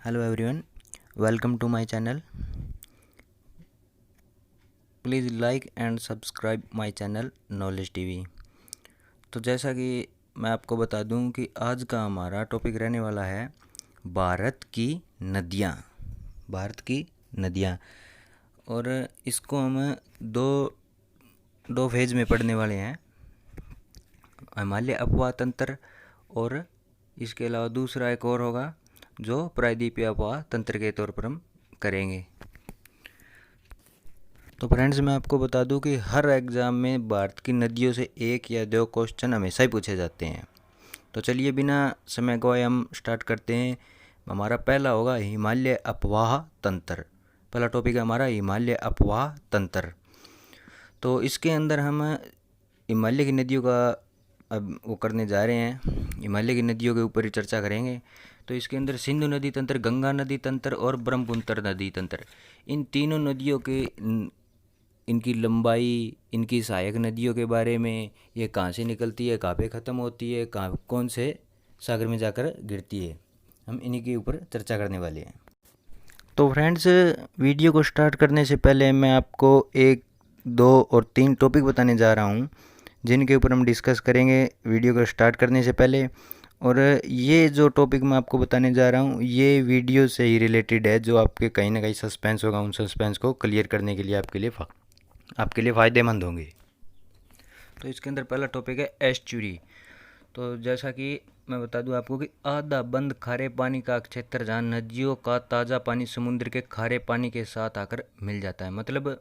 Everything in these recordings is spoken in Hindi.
Hello everyone, welcome to my channel. Please like and subscribe my channel Knowledge TV। तो जैसा कि मैं आपको बता दूं कि आज का हमारा टॉपिक रहने वाला है भारत की नदियां। भारत की नदियां, और इसको हम दो दो फेज में पढ़ने वाले हैं, हिमालय अपवाह तंत्र, और इसके अलावा दूसरा एक और होगा जो प्रायद्वीपीय अपवाह तंत्र के तौर पर हम करेंगे। तो फ्रेंड्स, मैं आपको बता दूं कि हर एग्ज़ाम में भारत की नदियों से एक या दो क्वेश्चन हमेशा ही पूछे जाते हैं। तो चलिए बिना समय गवाए हम स्टार्ट करते हैं। हमारा पहला होगा हिमालय अपवाह तंत्र। पहला टॉपिक है हमारा हिमालय अपवाह तंत्र। तो इसके अंदर हम हिमालय की नदियों का अब वो करने जा रहे हैं, हिमालय की नदियों के ऊपर ही चर्चा करेंगे। तो इसके अंदर सिंधु नदी तंत्र, गंगा नदी तंत्र और ब्रह्मपुत्र नदी तंत्र, इन तीनों नदियों के इनकी लंबाई, इनकी सहायक नदियों के बारे में, ये कहाँ से निकलती है, कहाँ पे ख़त्म होती है, कहाँ कौन से सागर में जाकर गिरती है, हम इन्हीं के ऊपर चर्चा करने वाले हैं। तो फ्रेंड्स, वीडियो को स्टार्ट करने से पहले मैं आपको एक, दो और तीन टॉपिक बताने जा रहा हूँ जिनके ऊपर हम डिस्कस करेंगे वीडियो को स्टार्ट करने से पहले। और ये जो टॉपिक मैं आपको बताने जा रहा हूँ ये वीडियो से ही रिलेटेड है, जो आपके कहीं ना कहीं सस्पेंस होगा, उन सस्पेंस को क्लियर करने के लिए आपके लिए फ़ायदेमंद होंगे। तो इसके अंदर पहला टॉपिक है एस्चुरी। तो जैसा कि मैं बता दूं आपको कि आधा बंद खारे पानी का क्षेत्र जहाँ नदियों का ताज़ा पानी समुद्र के खारे पानी के साथ आकर मिल जाता है। मतलब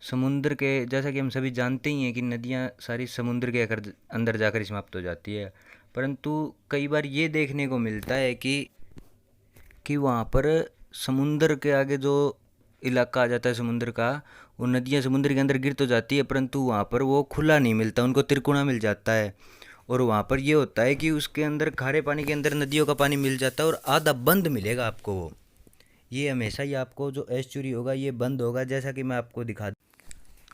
समुद्र के, जैसा कि हम सभी जानते ही हैं कि नदियाँ सारी समुद्र के अंदर जाकर समाप्त हो जाती है, परंतु कई बार ये देखने को मिलता है कि वहाँ पर समुद्र के आगे जो इलाका आ जाता है समुद्र का, वो नदियाँ समुद्र के अंदर गिर तो जाती है परंतु वहाँ पर वो खुला नहीं मिलता, उनको त्रिकोणा मिल जाता है। और वहाँ पर ये होता है कि उसके अंदर खारे पानी के अंदर नदियों का पानी मिल जाता है और आधा बंद मिलेगा आपको। वो ये हमेशा ही आपको जो एस्चुरी होगा ये बंद होगा, जैसा कि मैं आपको दिखा।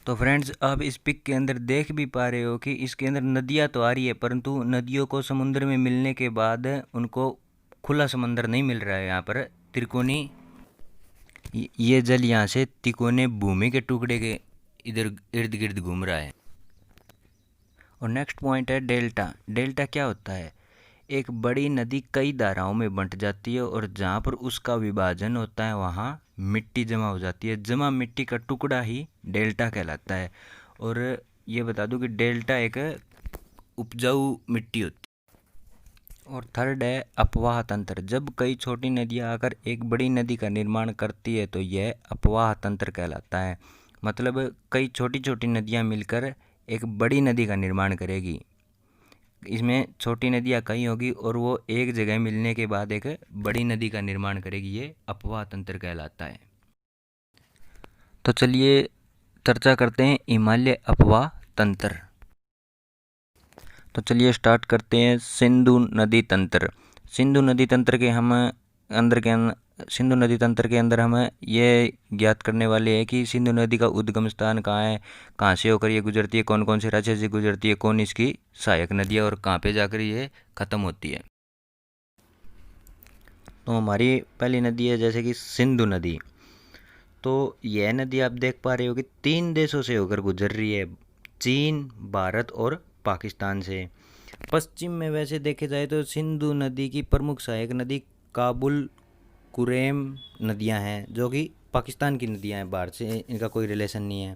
तो फ्रेंड्स, आप इस पिक के अंदर देख भी पा रहे हो कि इसके अंदर नदियाँ तो आ रही है परंतु नदियों को समुद्र में मिलने के बाद उनको खुला समंदर नहीं मिल रहा है। यहाँ पर त्रिकोणी, ये जल यहाँ से तिकोने भूमि के टुकड़े के इधर इर्द गिर्द घूम रहा है। और नेक्स्ट पॉइंट है डेल्टा। डेल्टा क्या होता है? एक बड़ी नदी कई धाराओं में बंट जाती है और जहाँ पर उसका विभाजन होता है वहाँ मिट्टी जमा हो जाती है। जमा मिट्टी का टुकड़ा ही डेल्टा कहलाता है। और ये बता दूं कि डेल्टा एक उपजाऊ मिट्टी होती है। और थर्ड है अपवाह तंत्र। जब कई छोटी नदियाँ आकर एक बड़ी नदी का निर्माण करती है तो यह अपवाह तंत्र कहलाता है। मतलब कई छोटी छोटी नदियाँ मिलकर एक बड़ी नदी का निर्माण करेगी। इसमें छोटी नदियाँ कई होगी और वो एक जगह मिलने के बाद एक बड़ी नदी का निर्माण करेगी, ये अपवाह तंत्र कहलाता है। तो चलिए चर्चा करते हैं हिमालय अपवाह तंत्र। तो चलिए स्टार्ट करते हैं सिंधु नदी तंत्र। सिंधु नदी तंत्र के हम सिंधु नदी तंत्र के अंदर हम ये ज्ञात करने वाले हैं कि सिंधु नदी का उद्गम स्थान कहाँ है, कहाँ से होकर ये गुजरती है, कौन कौन से राज्य से गुजरती है, कौन इसकी सहायक नदी है और कहाँ पे जाकर ये ख़त्म होती है। तो हमारी पहली नदी है जैसे कि सिंधु नदी। तो यह नदी आप देख पा रहे हो कि 3 देशों से होकर गुजर रही है, चीन, भारत और पाकिस्तान से। पश्चिम में वैसे देखे जाए तो सिंधु नदी की प्रमुख सहायक नदी काबुल, कुरेम नदियां हैं जो कि पाकिस्तान की नदियां हैं, भारत से इनका कोई रिलेशन नहीं है।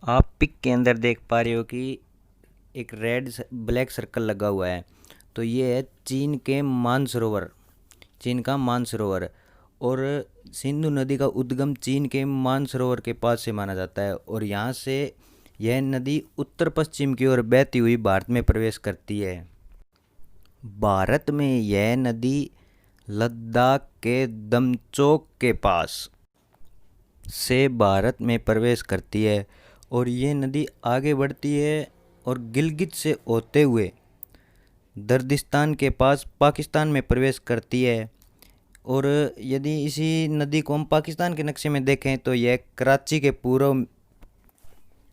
आप पिक के अंदर देख पा रहे हो कि एक रेड ब्लैक सर्कल लगा हुआ है, तो ये है चीन के मानसरोवर, चीन का मानसरोवर। और सिंधु नदी का उद्गम चीन के मानसरोवर के पास से माना जाता है और यहाँ से यह नदी उत्तर पश्चिम की ओर बहती हुई भारत में प्रवेश करती है। भारत में यह नदी लद्दाख के दमचौक के पास से भारत में प्रवेश करती है और ये नदी आगे बढ़ती है और गिलगित से होते हुए दर्दिस्तान के पास पाकिस्तान में प्रवेश करती है। और यदि इसी नदी को हम पाकिस्तान के नक्शे में देखें तो यह कराची के पूर्व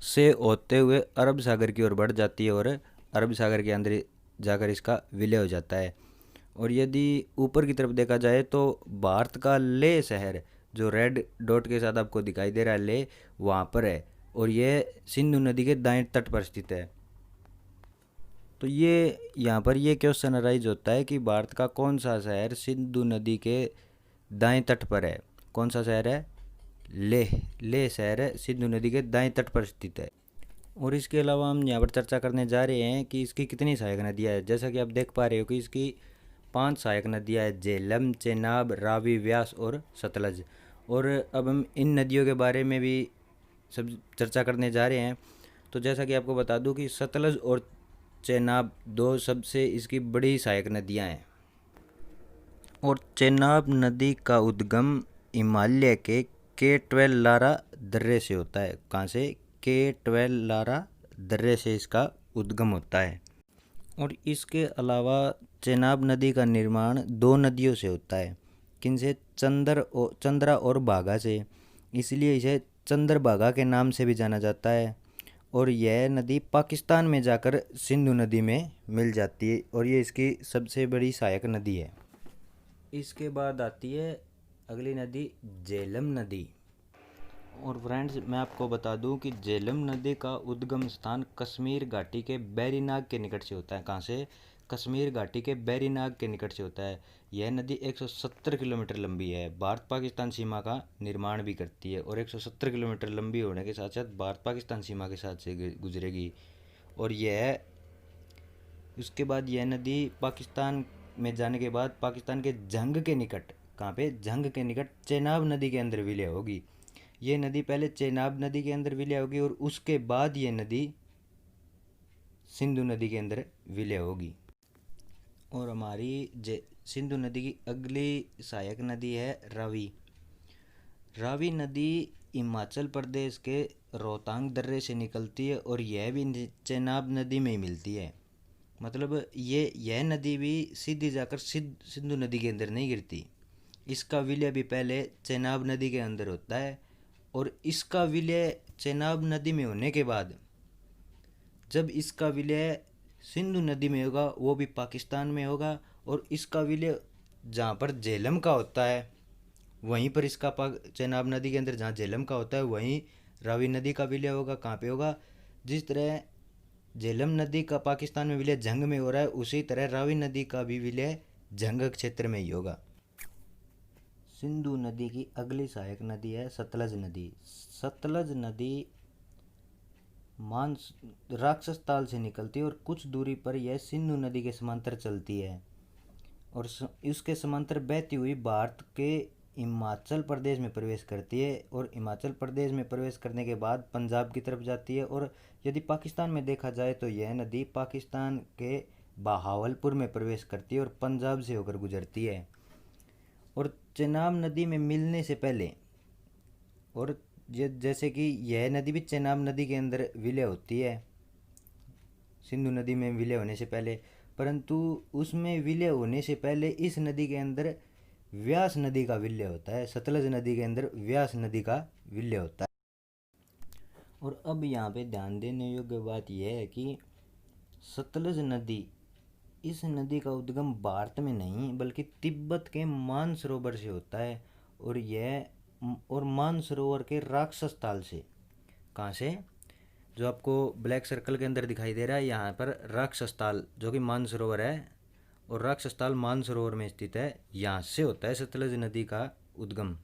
से होते हुए अरब सागर की ओर बढ़ जाती है और अरब सागर के अंदर जाकर इसका विलय हो जाता है। और यदि ऊपर की तरफ देखा जाए तो भारत का लेह शहर, जो रेड डॉट के साथ आपको दिखाई दे रहा है लेह, वहाँ पर है और यह सिंधु नदी के दाएं तट पर स्थित है। तो ये यहाँ पर ये क्वेश्चन अराइज होता है कि भारत का कौन सा शहर सिंधु नदी के दाएं तट पर है। कौन सा शहर है? लेह। लेह शहर है, सिंधु नदी के दाएं तट पर स्थित है। और इसके अलावा हम यहाँ पर चर्चा करने जा रहे हैं कि इसकी कितनी सहायक नदियाँ हैं। जैसा कि आप देख पा रहे हो कि इसकी 5 सहायक नदियाँ हैं, झेलम, चेनाब, रावी, व्यास और सतलज। और अब हम इन नदियों के बारे में भी सब चर्चा करने जा रहे हैं। तो जैसा कि आपको बता दूं कि सतलज और चेनाब दो सबसे इसकी बड़ी सहायक नदियाँ हैं। और चेनाब नदी का उद्गम हिमालय के 12 लारा दर्रे से होता है। कहाँ से? के 12 लारा दर्रे से इसका उद्गम होता है। और इसके अलावा चेनाब नदी का निर्माण दो नदियों से होता है। किनसे? चंद्रा और बाघा से। इसलिए इसे चंद्रभागा के नाम से भी जाना जाता है। और यह नदी पाकिस्तान में जाकर सिंधु नदी में मिल जाती है और ये इसकी सबसे बड़ी सहायक नदी है। इसके बाद आती है अगली नदी, झेलम नदी। और फ्रेंड्स, मैं आपको बता दूं कि झेलम नदी का उद्गम स्थान कश्मीर घाटी के बैरीनाग के निकट से होता है। कहाँ से? कश्मीर घाटी के बैरीनाग के निकट से होता है। यह नदी 170 किलोमीटर लंबी है। भारत पाकिस्तान सीमा का निर्माण भी करती है और 170 किलोमीटर लंबी होने के साथ साथ भारत पाकिस्तान सीमा के साथ से गुजरेगी। और यह उसके बाद यह नदी पाकिस्तान में जाने के बाद पाकिस्तान के जंग के निकट, कहाँ पे? जंग के निकट चेनाब नदी के अंदर विलय होगी। ये नदी पहले चेनाब नदी के अंदर विलय होगी और उसके बाद ये नदी सिंधु नदी के अंदर विलय होगी। और हमारी सिंधु नदी की अगली सहायक नदी है रावी। रावी नदी हिमाचल प्रदेश के रोहतांग दर्रे से निकलती है और यह भी चेनाब नदी में ही मिलती है। मतलब यह नदी भी सीधी जाकर सिंधु नदी के अंदर नहीं गिरती। इसका विलय भी पहले चेनाब नदी के अंदर होता है और इसका विलय चेनाब नदी में होने के बाद जब इसका विलय सिंधु नदी में होगा, वो भी पाकिस्तान में होगा। और इसका विलय जहाँ पर झेलम का होता है वहीं पर इसका चेनाब नदी के अंदर जहाँ झेलम का होता है वहीं रावी नदी का विलय होगा। कहाँ पे होगा? जिस तरह झेलम नदी का पाकिस्तान में विलय जंग में हो रहा है, उसी तरह रावी नदी का भी विलय जंग क्षेत्र में ही होगा। सिंधु नदी की अगली सहायक नदी है सतलज नदी। सतलज नदी राक्षस ताल से निकलती है और कुछ दूरी पर यह सिंधु नदी के समांतर चलती है और उसके समांतर बहती हुई भारत के हिमाचल प्रदेश में प्रवेश करती है। और हिमाचल प्रदेश में प्रवेश करने के बाद पंजाब की तरफ जाती है। और यदि पाकिस्तान में देखा जाए तो यह नदी पाकिस्तान के बहावलपुर में प्रवेश करती है और पंजाब से होकर गुजरती है। और चेनाब नदी में मिलने से पहले, और जैसे कि यह नदी भी चेनाब नदी के अंदर विलय होती है सिंधु नदी में विलय होने से पहले, परंतु उसमें विलय होने से पहले इस नदी के अंदर व्यास नदी का विलय होता है। सतलज नदी के अंदर व्यास नदी का विलय होता है। और अब यहाँ पे ध्यान देने योग्य बात यह है कि सतलज नदी, इस नदी का उद्गम भारत में नहीं बल्कि तिब्बत के मानसरोवर से होता है। और मानसरोवर के राक्षस ताल से। कहाँ से? जो आपको ब्लैक सर्कल के अंदर दिखाई दे रहा है, यहाँ पर राक्षस ताल जो कि मानसरोवर है और राक्षस ताल मानसरोवर में स्थित है, यहाँ से होता है सतलज नदी का उद्गम।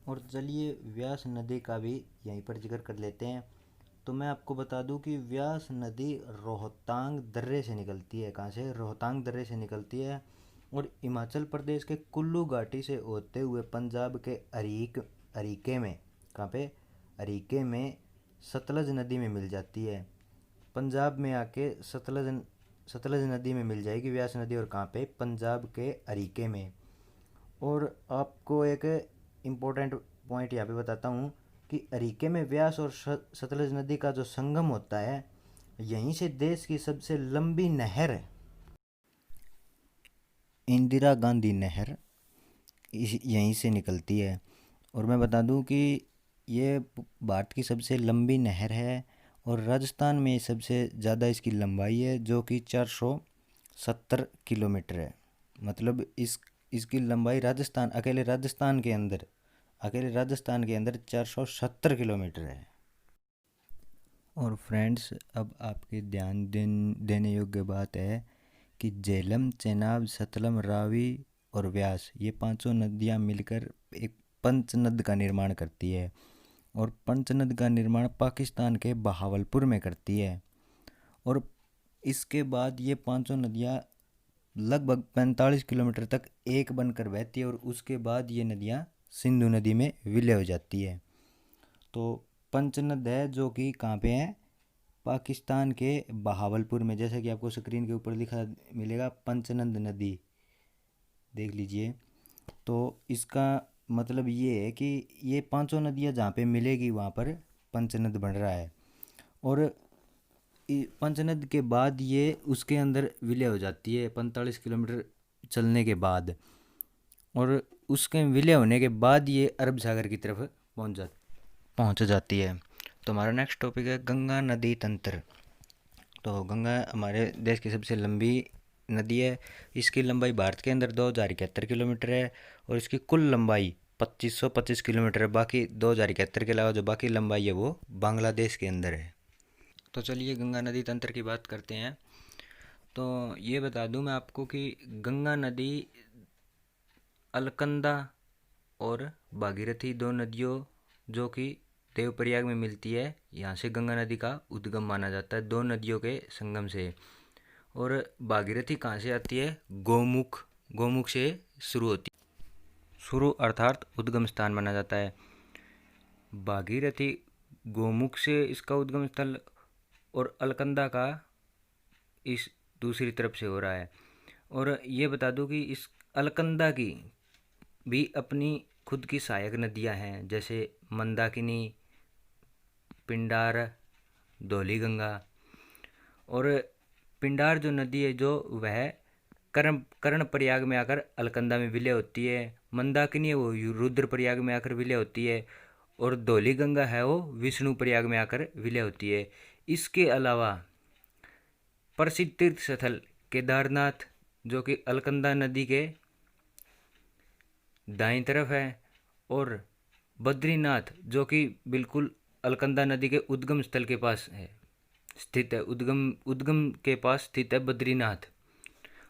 और चलिए व्यास नदी का भी यहीं पर जिक्र कर लेते हैं। तो मैं आपको बता दूं कि व्यास नदी रोहतांग दर्रे से निकलती है। कहाँ से? रोहतांग दर्रे से निकलती है और हिमाचल प्रदेश के कुल्लू घाटी से होते हुए पंजाब के अरीके में, कहाँ पे? अरीके में सतलज नदी में मिल जाती है। पंजाब में आके सतलज नदी में मिल जाएगी व्यास नदी। और कहाँ पे? पंजाब के अरीके में। और आपको एक इम्पोर्टेंट पॉइंट यहाँ पे बताता हूँ कि अरीके में व्यास और सतलज नदी का जो संगम होता है, यहीं से देश की सबसे लंबी नहर इंदिरा गांधी नहर यहीं से निकलती है। और मैं बता दूं कि ये भारत की सबसे लंबी नहर है और राजस्थान में सबसे ज़्यादा इसकी लंबाई है जो कि 470 किलोमीटर है। मतलब इसकी लंबाई अकेले राजस्थान के अंदर 470 किलोमीटर है। और फ्रेंड्स, अब आपके देने योग्य बात है कि झेलम, चेनाब, सतलम, रावी और व्यास, ये पांचों नदियां मिलकर एक पंचनद का निर्माण करती है। और पंचनद का निर्माण पाकिस्तान के बहावलपुर में करती है। और इसके बाद ये पांचों नदियां लगभग 45 किलोमीटर तक एक बनकर बहती है और उसके बाद ये नदियां सिंधु नदी में विलय हो जाती है। तो पंचनद है जो कि कहाँ पे है, पाकिस्तान के बहावलपुर में। जैसे कि आपको स्क्रीन के ऊपर लिखा मिलेगा पंचनद नदी, देख लीजिए। तो इसका मतलब ये है कि ये पांचों नदियां जहाँ पे मिलेगी वहाँ पर पंचनद बन रहा है। और पंचनद के बाद ये उसके अंदर विलय हो जाती है 45 किलोमीटर चलने के बाद। और उसके विलय होने के बाद ये अरब सागर की तरफ पहुंच जाती है। तो हमारा नेक्स्ट टॉपिक है गंगा नदी तंत्र। तो गंगा हमारे देश की सबसे लंबी नदी है। इसकी लंबाई भारत के अंदर 2071 किलोमीटर है और इसकी कुल लंबाई 2525 किलोमीटर है। बाकी 2071 के अलावा जो बाकी लंबाई है वो बांग्लादेश के अंदर है। तो चलिए गंगा नदी तंत्र की बात करते हैं। तो ये बता दूं मैं आपको कि गंगा नदी अलकनंदा और भागीरथी, दो नदियों जो कि देवप्रयाग में मिलती है, यहाँ से गंगा नदी का उद्गम माना जाता है, दो नदियों के संगम से। और भागीरथी कहाँ से आती है, गोमुख से शुरू होती है। शुरू अर्थात उद्गम स्थान माना जाता है। भागीरथी गोमुख से इसका उद्गम स्थल और अलकनंदा का इस दूसरी तरफ से हो रहा है। और ये बता दूं कि इस अलकनंदा की भी अपनी खुद की सहायक नदियां हैं, जैसे मंदाकिनी, पिंडार, धौली गंगा। और पिंडार जो नदी है जो वह कर्णप्रयाग में आकर अलकनंदा में विलय होती है। मंदाकिनी है वो रुद्रप्रयाग में आकर विलय होती है। और धौली गंगा है वो विष्णुप्रयाग में आकर विलय होती है। इसके अलावा प्रसिद्ध तीर्थ स्थल केदारनाथ जो कि अलकनंदा नदी के दाईं तरफ है, और बद्रीनाथ जो कि बिल्कुल अलकनंदा नदी के उद्गम स्थल के पास है स्थित है। उद्गम के पास स्थित है बद्रीनाथ।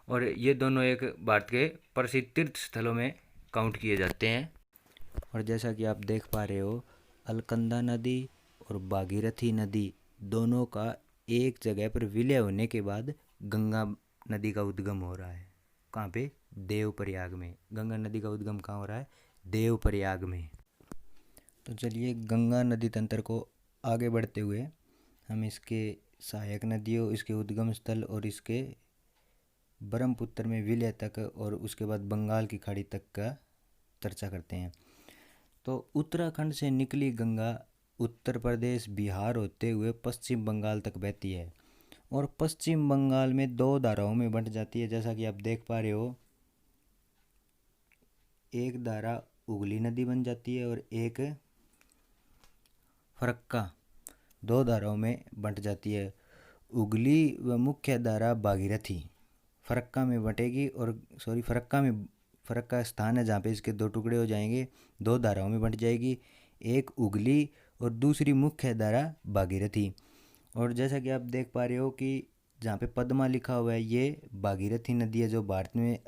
और ये दोनों एक भारत के प्रसिद्ध तीर्थ स्थलों में काउंट किए जाते हैं। और जैसा कि आप देख पा रहे हो, अलकनंदा नदी और भागीरथी नदी दोनों का एक जगह पर विलय होने के बाद गंगा नदी का उद्गम हो रहा है। कहाँ पे, देवप्रयाग में। गंगा नदी का उद्गम कहाँ हो रहा है, देवप्रयाग में। तो चलिए गंगा नदी तंत्र को आगे बढ़ते हुए हम इसके सहायक नदियों, इसके उद्गम स्थल और इसके ब्रह्मपुत्र में विलय तक और उसके बाद बंगाल की खाड़ी तक का चर्चा करते हैं। तो उत्तराखंड से निकली गंगा उत्तर प्रदेश, बिहार होते हुए पश्चिम बंगाल तक बहती है और पश्चिम बंगाल में दो धाराओं में बंट जाती है। जैसा कि आप देख पा रहे हो, एक धारा उगली नदी बन जाती है और एक फरक्का, दो धाराओं में बंट जाती है। उगली व मुख्य धारा भागीरथी फरक्का में बटेगी और फरक्का स्थान है जहाँ पे इसके दो टुकड़े हो जाएंगे, दो धाराओं में बंट जाएगी, एक उगली और दूसरी मुख्य धारा भागीरथी। और जैसा कि आप देख पा रहे हो कि जहाँ पे पद्मा लिखा हुआ है, ये भागीरथी नदी है जो भारत में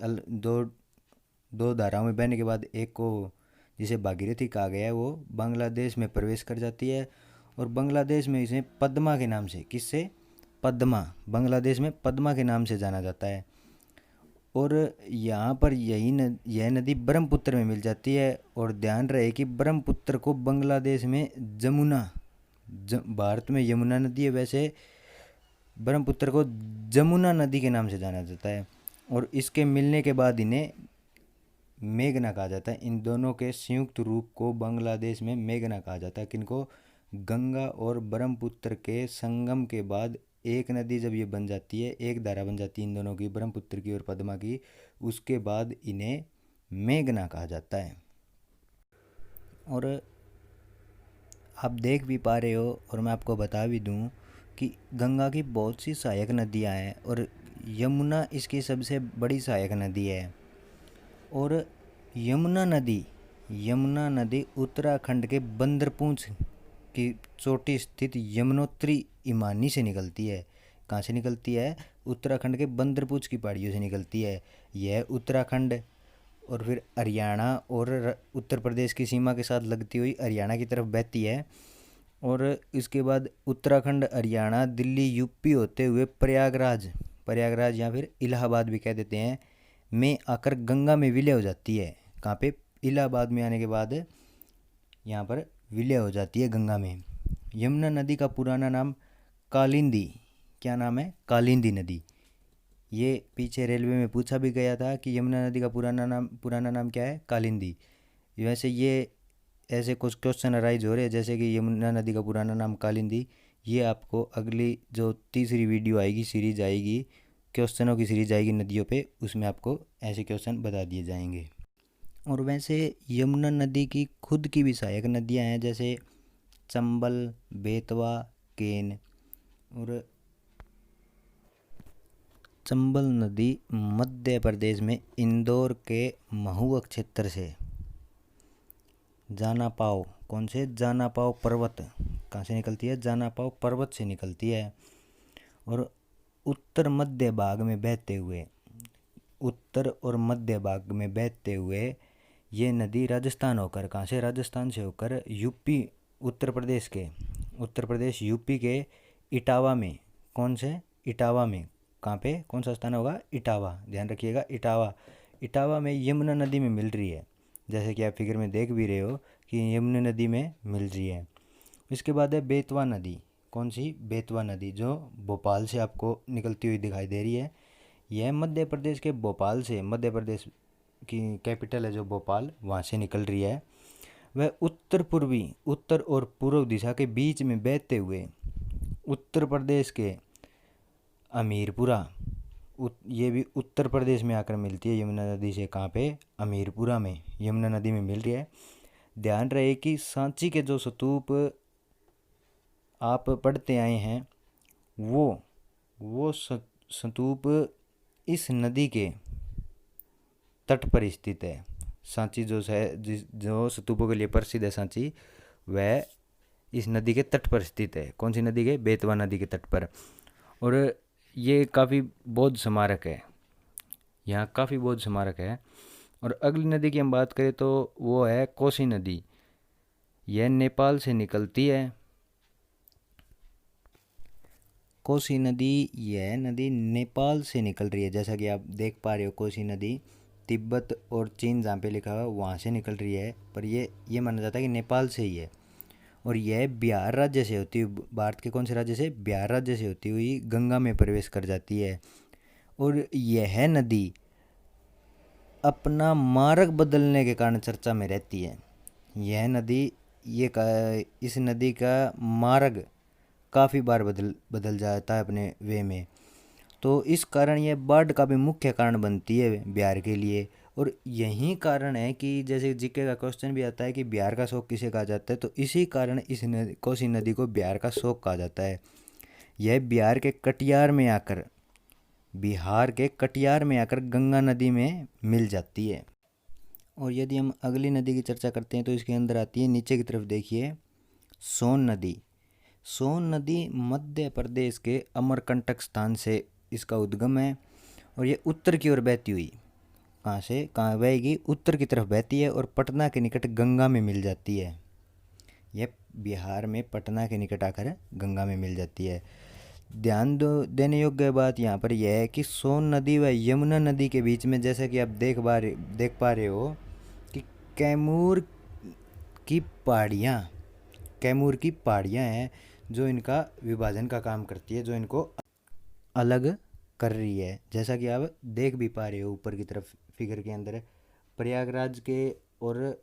दो धाराओं में बहने के बाद एक को, जिसे भागीरथी कहा गया है, वो बांग्लादेश में प्रवेश कर जाती है। और बांग्लादेश में इसे पद्मा के नाम से, किससे, पद्मा, बांग्लादेश में पद्मा के नाम से जाना जाता है। और यहाँ पर यह नदी ब्रह्मपुत्र में मिल जाती है। और ध्यान रहे कि ब्रह्मपुत्र को बांग्लादेश में भारत में यमुना नदी है, वैसे ब्रह्मपुत्र को जमुना नदी के नाम से जाना जाता है। और इसके मिलने के बाद इन्हें मेघना कहा जाता है। इन दोनों के संयुक्त रूप को बांग्लादेश में मेघना कहा जाता है। किनको, गंगा और ब्रह्मपुत्र के संगम के बाद एक नदी जब ये बन जाती है, एक धारा बन जाती है इन दोनों की, ब्रह्मपुत्र की और पद्मा की, उसके बाद इन्हें मेघना कहा जाता है। और आप देख भी पा रहे हो और मैं आपको बता भी दूं कि गंगा की बहुत सी सहायक नदियां हैं और यमुना इसकी सबसे बड़ी सहायक नदी है। और यमुना नदी उत्तराखंड के बंदरपूंछ की चोटी स्थित यमुनोत्री इमानी से निकलती है। कहाँ से निकलती है? उत्तराखंड के बंदरपूंछ की पहाड़ियों से निकलती है। यह उत्तराखंड और फिर हरियाणा और उत्तर प्रदेश की सीमा के साथ लगती हुई हरियाणा की तरफ बहती है। और इसके बाद उत्तराखंड, हरियाणा, दिल्ली, यूपी होते हुए प्रयागराज या फिर इलाहाबाद भी कह देते हैं, में आकर गंगा में विलय हो जाती है। कहाँ पे? इलाहाबाद में आने के बाद यहाँ पर विलय हो जाती है गंगा में। यमुना नदी का पुराना नाम कालिंदी, क्या नाम है? कालिंदी नदी। ये पीछे रेलवे में पूछा भी गया था कि यमुना नदी का पुराना नाम क्या है? कालिंदी। वैसे ये ऐसे कुछ क्वेश्चन अराइज हो रहे हैं जैसे कि यमुना नदी का पुराना नाम कालिंदी। ये आपको अगली जो तीसरी वीडियो आएगी, सीरीज आएगी, क्वेश्चनों की सीरीज आएगी नदियों पे, उसमें आपको ऐसे क्वेश्चन बता दिए जाएंगे। और वैसे यमुना नदी की खुद की भी सहायक नदियाँ हैं, जैसे चंबल, बेतवा, केन। और चंबल नदी मध्य प्रदेश में इंदौर के महुआ क्षेत्र से जानापाव, कौन से? जानापाव पर्वत, कहाँ से निकलती है? जानापाव पर्वत से निकलती है। और उत्तर और मध्य भाग में बहते हुए ये नदी राजस्थान होकर, कहाँ से? राजस्थान से होकर यूपी, उत्तर प्रदेश यूपी के इटावा में, कौन से? इटावा में। कहाँ पे? कौन सा स्थान होगा? इटावा, ध्यान रखिएगा, इटावा में यमुना नदी में मिल रही है। जैसे कि आप फिगर में देख भी रहे हो कि यमुना नदी में मिल रही है। इसके बाद है बेतवा नदी। कौन सी? बेतवा नदी, जो भोपाल से आपको निकलती हुई दिखाई दे रही है। यह मध्य प्रदेश के भोपाल से, मध्य प्रदेश की कैपिटल है जो भोपाल, वहाँ से निकल रही है। वह उत्तर और पूर्व दिशा के बीच में बहते हुए उत्तर प्रदेश के अमीरपुरा, ये भी उत्तर प्रदेश में आकर मिलती है यमुना नदी से। कहाँ पे? अमीरपुरा में यमुना नदी में मिल रही है। ध्यान रहे कि सांची के जो स्तूप आप पढ़ते आए हैं, वो स्तूप इस नदी के तट पर स्थित है। सांची जो स्तूपों के लिए प्रसिद्ध है सांची, वह इस नदी के तट पर स्थित है। कौन सी नदी के? बेतवा नदी के तट पर। और ये काफ़ी बौद्ध स्मारक है, यहाँ काफ़ी बौद्ध स्मारक है। और अगली नदी की हम बात करें तो वो है कोसी नदी। यह नेपाल से निकलती है। कोसी नदी, यह नदी नेपाल से निकल रही है। जैसा कि आप देख पा रहे हो, कोसी नदी तिब्बत और चीन जहाँ पे लिखा हुआ वहाँ से निकल रही है, पर ये माना जाता है कि नेपाल से ही है। और यह बिहार राज्य से होती हुई, भारत के कौन से राज्य से? बिहार राज्य से होती हुई गंगा में प्रवेश कर जाती है। और यह नदी अपना मार्ग बदलने के कारण चर्चा में रहती है। यह नदी, इस नदी का मार्ग काफ़ी बार बदल जाता है अपने वे में, तो इस कारण यह बाढ़ का भी मुख्य कारण बनती है बिहार के लिए। और यही कारण है कि जैसे जीके का क्वेश्चन भी आता है कि बिहार का शोक किसे कहा जाता है, तो इसी कारण इस कोसी नदी को बिहार का शोक कहा जाता है। यह बिहार के कटियार में आकर गंगा नदी में मिल जाती है। और यदि हम अगली नदी की चर्चा करते हैं तो इसके अंदर आती है, नीचे की तरफ देखिए, सोन नदी। सोन नदी मध्य प्रदेश के अमरकंटक स्थान से इसका उद्गम है। और ये उत्तर की ओर बहती हुई, कहाँ बहेगी? उत्तर की तरफ बहती है और पटना के निकट गंगा में मिल जाती है। यह बिहार में पटना के निकट आकर गंगा में मिल जाती है। ध्यान देने योग्य बात यहाँ पर यह है कि सोन नदी व यमुना नदी के बीच में, जैसा कि आप देख पा रहे हो कि कैमूर की पहाड़ियाँ हैं जो इनका विभाजन का काम करती है, जो इनको अलग कर रही है। जैसा कि आप देख भी पा रहे हो ऊपर की तरफ फिगर के अंदर, प्रयागराज के और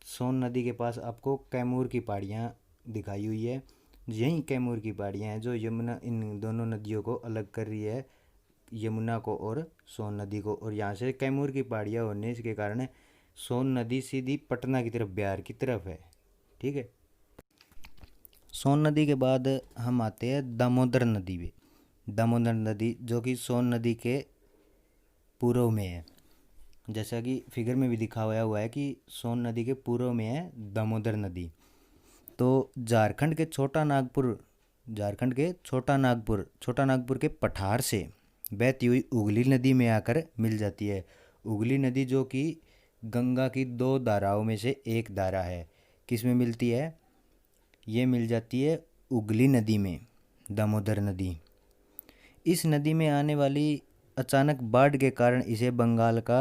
सोन नदी के पास आपको कैमूर की पहाड़ियाँ दिखाई हुई है। यही कैमूर की पहाड़ियाँ हैं जो यमुना, इन दोनों नदियों को अलग कर रही है, यमुना को और सोन नदी को। और यहाँ से कैमूर की पहाड़ियाँ होने के कारण सोन नदी सीधी पटना की तरफ, बिहार की तरफ है। ठीक है। सोन नदी के बाद हम आते हैं दामोदर नदी पे। दामोदर नदी, जो कि सोन नदी के पूर्व में है। जैसा कि फिगर में भी दिखा हुआ है कि सोन नदी के पूर्व में है दामोदर नदी। तो छोटा नागपुर के पठार से बहती हुई उगली नदी में आकर मिल जाती है। उगली नदी जो कि गंगा की दो धाराओं में से एक धारा है। किस में मिलती है? ये मिल जाती है उगली नदी में, दामोदर नदी। इस नदी में आने वाली अचानक बाढ़ के कारण इसे बंगाल का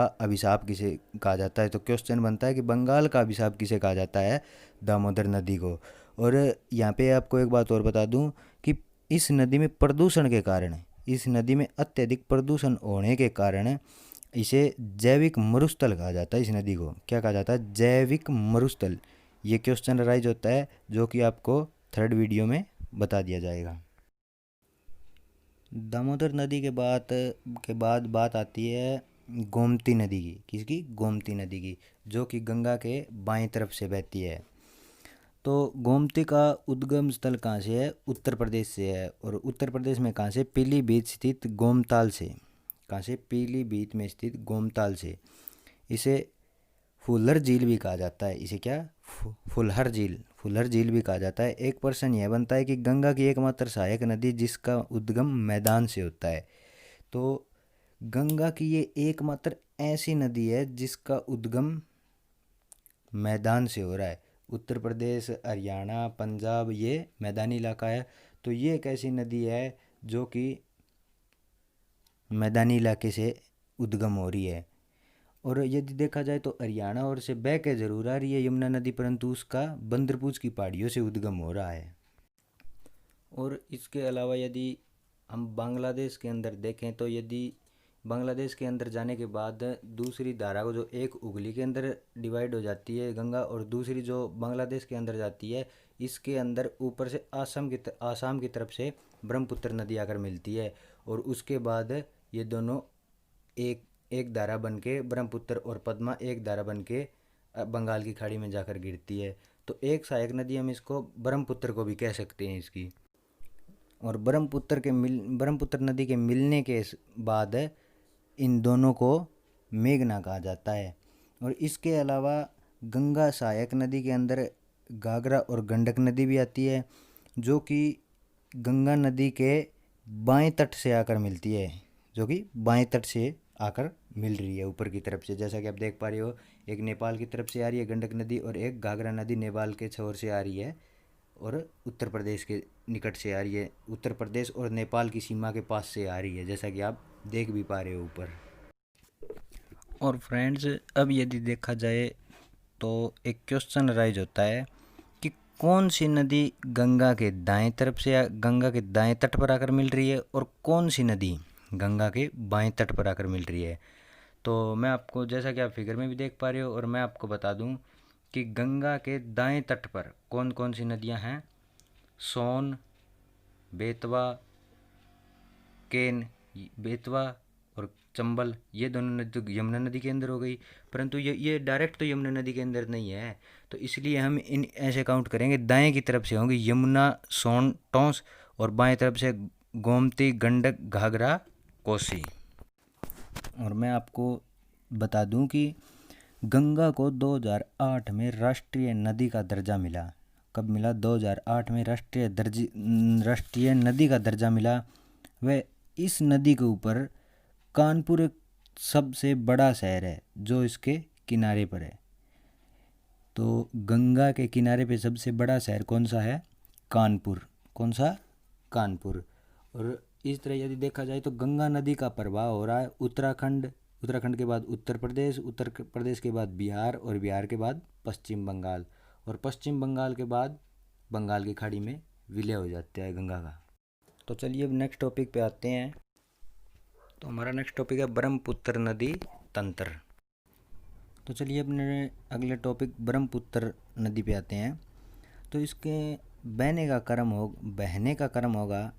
अभिशाप किसे कहा जाता है? तो क्वेश्चन बनता है कि बंगाल का अभिशाप किसे कहा जाता है? दामोदर नदी को। और यहाँ पे आपको एक बात और बता दूं कि इस नदी में अत्यधिक प्रदूषण होने के कारण इसे जैविक मरुस्थल कहा जाता है। इस नदी को क्या कहा जाता है? जैविक मरुस्थल। ये क्वेश्चन राइज होता है, जो कि आपको थर्ड वीडियो में बता दिया जाएगा। दामोदर नदी के बाद बात आती है गोमती नदी की। किसकी? गोमती नदी की, जो कि गंगा के बाएं तरफ से बहती है। तो गोमती का उद्गम स्थल कहाँ से है? उत्तर प्रदेश से है। और उत्तर प्रदेश में कहाँ से? पीलीभीत स्थित गोमताल से। कहाँ से? पीलीभीत में स्थित गोमताल से। इसे फुलर झील भी कहा जाता है। इसे क्या? फुलर झील भी कहा जाता है। एक प्रश्न यह बनता है कि गंगा की एकमात्र सहायक नदी जिसका उद्गम मैदान से होता है। तो गंगा की ये एकमात्र ऐसी नदी है जिसका उद्गम मैदान से हो रहा है। उत्तर प्रदेश, हरियाणा, पंजाब ये मैदानी इलाका है। तो ये एक ऐसी नदी है जो कि मैदानी इलाके से उद्गम हो रही है। और यदि देखा जाए तो हरियाणा और से बह के जरूर आ रही है यमुना नदी, परंतु उसका बंदरपूछ की पहाड़ियों से उद्गम हो रहा है। और इसके अलावा यदि हम बांग्लादेश के अंदर देखें तो यदि बांग्लादेश के अंदर जाने के बाद दूसरी धारा को, जो एक उगली के अंदर डिवाइड हो जाती है गंगा और दूसरी जो बांग्लादेश के अंदर जाती है, इसके अंदर ऊपर से आसाम की तरफ से ब्रह्मपुत्र नदी आकर मिलती है। और उसके बाद ये दोनों एक एक धारा बन के, ब्रह्मपुत्र और पद्मा एक धारा बन के बंगाल की खाड़ी में जाकर गिरती है। तो एक सहायक नदी हम इसको ब्रह्मपुत्र को भी कह सकते हैं इसकी। और ब्रह्मपुत्र नदी के मिलने के बाद इन दोनों को मेघना कहा जाता है। और इसके अलावा गंगा सहायक नदी के अंदर घाघरा और गंडक नदी भी आती है, जो कि गंगा नदी के बाएं तट से आकर मिलती है, जो कि बाएं तट से आकर मिल रही है ऊपर की तरफ से। जैसा कि आप देख पा रहे हो, एक नेपाल की तरफ से आ रही है गंडक नदी और एक घाघरा नदी नेपाल के छोर से आ रही है और उत्तर प्रदेश के निकट से आ रही है। उत्तर प्रदेश और नेपाल की सीमा के पास से आ रही है, जैसा कि आप देख भी पा रहे हो ऊपर। और फ्रेंड्स, अब यदि देखा जाए तो एक क्वेश्चन राइज होता है कि कौन सी नदी गंगा के दाएं तरफ से गंगा के दाएं तट पर आकर मिल रही है और कौन सी नदी गंगा के बाएं तट पर आकर मिल रही है। तो मैं आपको, जैसा कि आप फिगर में भी देख पा रहे हो, और मैं आपको बता दूं कि गंगा के दाएं तट पर कौन कौन सी नदियां हैं? सोन, बेतवा, केन, बेतवा और चंबल, ये दोनों नदी तो यमुना नदी के अंदर हो गई। परंतु ये डायरेक्ट तो यमुना नदी के अंदर नहीं है, तो इसलिए हम इन ऐसे काउंट करेंगे। दाएं की तरफ से होंगी यमुना, सोन, टोंस, और बाएं तरफ से गोमती, गंडक, घाघरा, कोसी। और मैं आपको बता दूं कि गंगा को 2008 में राष्ट्रीय नदी का दर्जा मिला। कब मिला? 2008 में राष्ट्रीय नदी का दर्जा मिला। वह इस नदी के ऊपर कानपुर एक सबसे बड़ा शहर है जो इसके किनारे पर है। तो गंगा के किनारे पे सबसे बड़ा शहर कौन सा है? कानपुर। कौन सा? कानपुर। और इस तरह यदि देखा जाए तो गंगा नदी का प्रवाह हो रहा है उत्तराखंड के बाद उत्तर प्रदेश के बाद बिहार, और बिहार के बाद पश्चिम बंगाल, और पश्चिम बंगाल के बाद बंगाल की खाड़ी में विलय हो जाता है गंगा का। तो चलिए अब नेक्स्ट टॉपिक पे आते हैं। तो हमारा नेक्स्ट टॉपिक है ब्रह्मपुत्र नदी तंत्र। तो चलिए अपने अगले टॉपिक ब्रह्मपुत्र नदी पे आते हैं। तो इसके बहने का क्रम होगा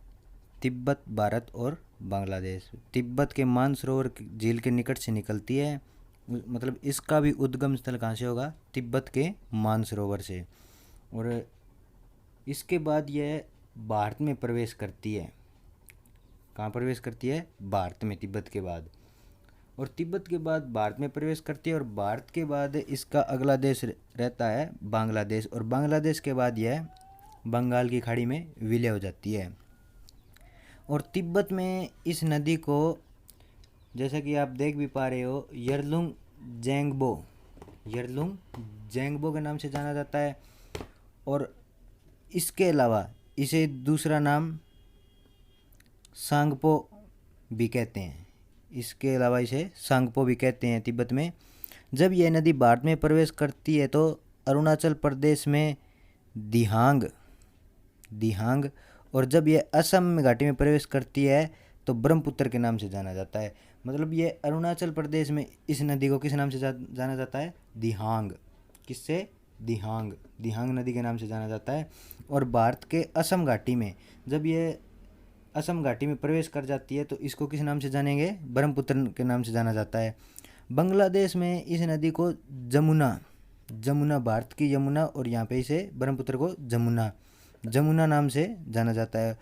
तिब्बत, भारत और बांग्लादेश। तिब्बत के मानसरोवर झील के निकट से निकलती है, मतलब इसका भी उद्गम स्थल कहाँ से होगा? तिब्बत के मानसरोवर से। और इसके बाद यह भारत में प्रवेश करती है। कहाँ प्रवेश करती है? भारत में, तिब्बत के बाद। और तिब्बत के बाद भारत में प्रवेश करती है, और भारत के बाद इसका अगला देश रहता है बांग्लादेश, और बांग्लादेश के बाद यह बंगाल की खाड़ी में विलय हो जाती है। और तिब्बत में इस नदी को, जैसा कि आप देख भी पा रहे हो, यरलुंग जेंगबो के नाम से जाना जाता है। और इसके अलावा इसे दूसरा नाम सांगपो भी कहते हैं। तिब्बत में जब यह नदी भारत में प्रवेश करती है तो अरुणाचल प्रदेश में दिहांग, और जब यह असम घाटी में प्रवेश करती है तो ब्रह्मपुत्र के नाम से जाना जाता है। मतलब ये अरुणाचल प्रदेश में इस नदी को किस नाम से जाना जाता है? दिहांग। किससे? दिहांग नदी के नाम से जाना जाता है। और भारत के असम घाटी में जब ये असम घाटी में प्रवेश कर जाती है तो इसको किस नाम से जानेंगे? ब्रह्मपुत्र के नाम से जाना जाता है। बांग्लादेश में इस नदी को जमुना, भारत की यमुना, और यहाँ पे इसे ब्रह्मपुत्र को जमुना नाम से जाना जाता है।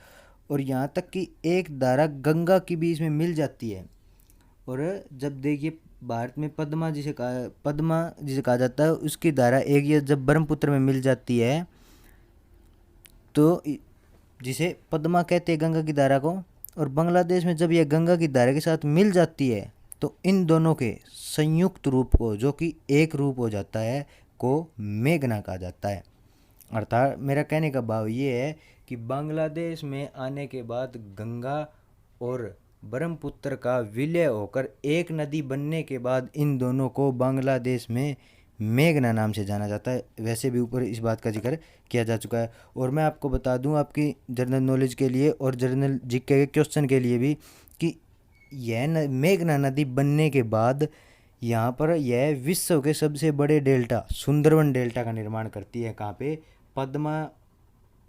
और यहाँ तक कि एक धारा गंगा की भी इसमें मिल जाती है। और जब देखिए भारत में पद्मा जिसे कहा जाता है, उसकी धारा एक ये जब ब्रह्मपुत्र में मिल जाती है तो जिसे पद्मा कहते हैं गंगा की धारा को। और बांग्लादेश में जब यह गंगा की धारा के साथ मिल जाती है तो इन दोनों के संयुक्त रूप को, जो कि एक रूप हो जाता है, को मेघना कहा जाता है। अर्थात मेरा कहने का भाव ये है कि बांग्लादेश में आने के बाद गंगा और ब्रह्मपुत्र का विलय होकर एक नदी बनने के बाद इन दोनों को बांग्लादेश में मेघना नाम से जाना जाता है। वैसे भी ऊपर इस बात का जिक्र किया जा चुका है। और मैं आपको बता दूं आपकी जनरल नॉलेज के लिए और जनरल जीके के क्वेश्चन के लिए भी कि यह मेघना नदी बनने के बाद यहाँ पर यह विश्व के सबसे बड़े डेल्टा सुंदरवन डेल्टा का निर्माण करती है। कहाँ पे? पद्मा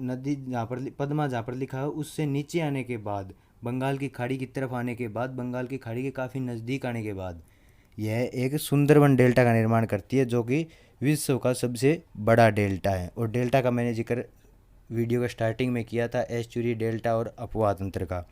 नदी जहाँ पर लिखा है उससे नीचे आने के बाद, बंगाल की खाड़ी की तरफ आने के बाद, बंगाल की खाड़ी के काफ़ी नज़दीक आने के बाद यह एक सुंदरवन डेल्टा का निर्माण करती है, जो कि विश्व का सबसे बड़ा डेल्टा है। और डेल्टा का मैंने जिक्र वीडियो के स्टार्टिंग में किया था, एस्चुरी डेल्टा और अपवाह तंत्र का।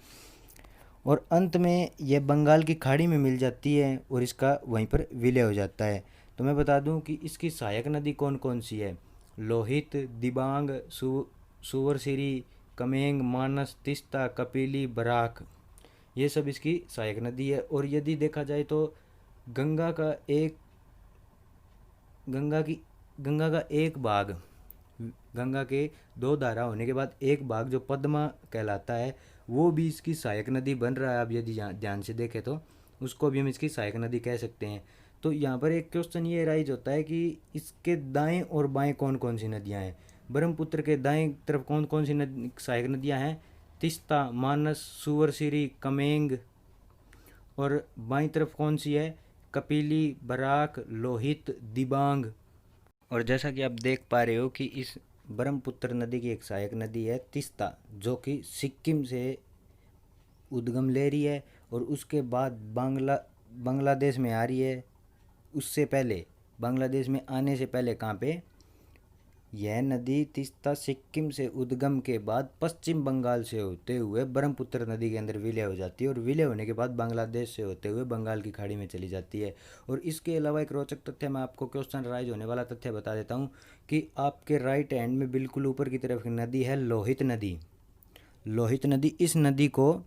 और अंत में यह बंगाल की खाड़ी में मिल जाती है और इसका वहीं पर विलय हो जाता है। तो मैं बता दूं कि इसकी सहायक नदी कौन कौन सी है? लोहित, दिबांग, सुवर्सिरी, कमेंग, मानस, तिस्ता, कपिली, बराक, ये सब इसकी सहायक नदी है। और यदि देखा जाए तो गंगा का एक भाग, गंगा के दो धारा होने के बाद एक भाग जो पद्मा कहलाता है, वो भी इसकी सहायक नदी बन रहा है। अब यदि ध्यान से देखें तो उसको भी हम इसकी सहायक नदी कह सकते हैं। तो यहाँ पर एक क्वेश्चन ये राइज होता है कि इसके दाएं और बाएं कौन कौन सी नदियाँ हैं? ब्रह्मपुत्र के दाएं तरफ कौन कौन सी सहायक नदियाँ हैं? तिस्ता, मानस, सुवर्सिरी, कमेंग। और बाईं तरफ कौन सी है? कपिली, बराक, लोहित, दिबांग। और जैसा कि आप देख पा रहे हो कि इस ब्रह्मपुत्र नदी की एक सहायक नदी है तिस्ता, जो कि सिक्किम से उद्गम ले रही है और उसके बाद बांग्लादेश में आ रही है। उससे पहले, बांग्लादेश में आने से पहले कहाँ पे? यह नदी तिस्ता सिक्किम से उद्गम के बाद पश्चिम बंगाल से होते हुए ब्रह्मपुत्र नदी के अंदर विलय हो जाती है, और विलय होने के बाद बांग्लादेश से होते हुए बंगाल की खाड़ी में चली जाती है। और इसके अलावा एक रोचक तथ्य मैं आपको क्वेश्चन राइज होने वाला तथ्य बता देता हूँ कि आपके राइट हैंड में बिल्कुल ऊपर की तरफ नदी है लोहित नदी। इस नदी को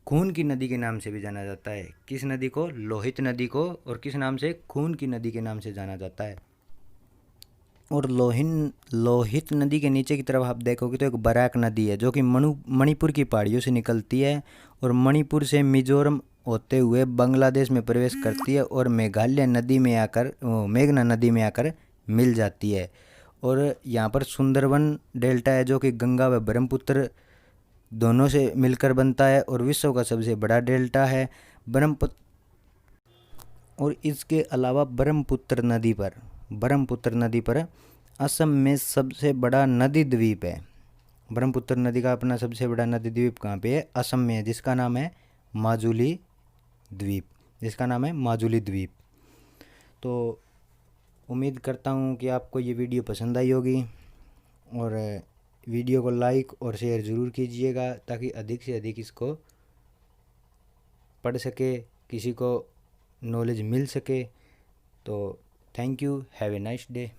खून की नदी के नाम से भी जाना जाता है। किस नदी को? लोहित नदी को। और किस नाम से? खून की नदी के नाम से जाना जाता है। और लोहित नदी के नीचे की तरफ आप देखोगे तो एक बराक नदी है, जो कि मणिपुर की पहाड़ियों से निकलती है और मणिपुर से मिजोरम होते हुए बांग्लादेश में प्रवेश करती है और मेघना नदी में आकर मिल जाती है। और यहाँ पर सुंदरवन डेल्टा है, जो कि गंगा व ब्रह्मपुत्र दोनों से मिलकर बनता है और विश्व का सबसे बड़ा डेल्टा है ब्रह्मपुत्र। और इसके अलावा ब्रह्मपुत्र नदी पर असम में सबसे बड़ा नदी द्वीप है। ब्रह्मपुत्र नदी का अपना सबसे बड़ा नदी द्वीप कहाँ पे है? असम में है, जिसका नाम है माजुली द्वीप। तो उम्मीद करता हूँ कि आपको ये वीडियो पसंद आई होगी और वीडियो को लाइक और शेयर ज़रूर कीजिएगा ताकि अधिक से अधिक इसको पढ़ सके, किसी को नॉलेज मिल सके। तो thank you, have a nice day.